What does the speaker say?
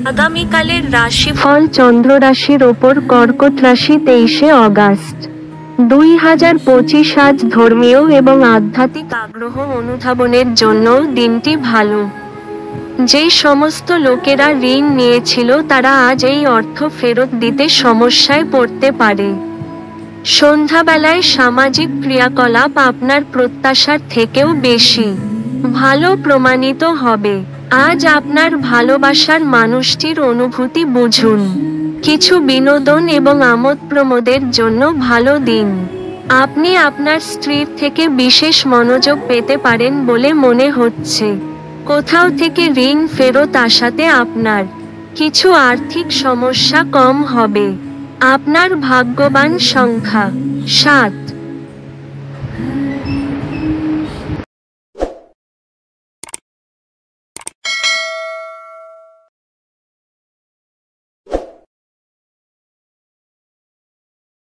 আগামীকালের রাশিফল চন্দ্র রাশির ওপর কর্কট রাশি 23শে অগাস্ট 2025। আজ ধর্মীয় এবং আধ্যাত্মিক আগ্রহ অনুধাবনের জন্য দিনটি ভালো। যে সমস্ত লোকেরা ঋণ নিয়েছিল তারা আজ এই অর্থ ফেরত দিতে সমস্যায় পড়তে পারে। সন্ধ্যাবেলায় সামাজিক ক্রিয়াকলাপ আপনার প্রত্যাশার থেকেও বেশি ভালো প্রমাণিত হবে। আজ আপনার ভালোবাসার মানুষটির অনুভূতি বুঝুন। কিছু বিনোদন এবং আমোদ প্রমোদের জন্য ভালো দিন। আপনি আপনার স্ত্রীর থেকে বিশেষ মনোযোগ পেতে পারেন বলে মনে হচ্ছে। কোথাও থেকে ঋণ ফেরত আসাতে আপনার কিছু আর্থিক সমস্যা কম হবে। আপনার ভাগ্যবান সংখ্যা 7।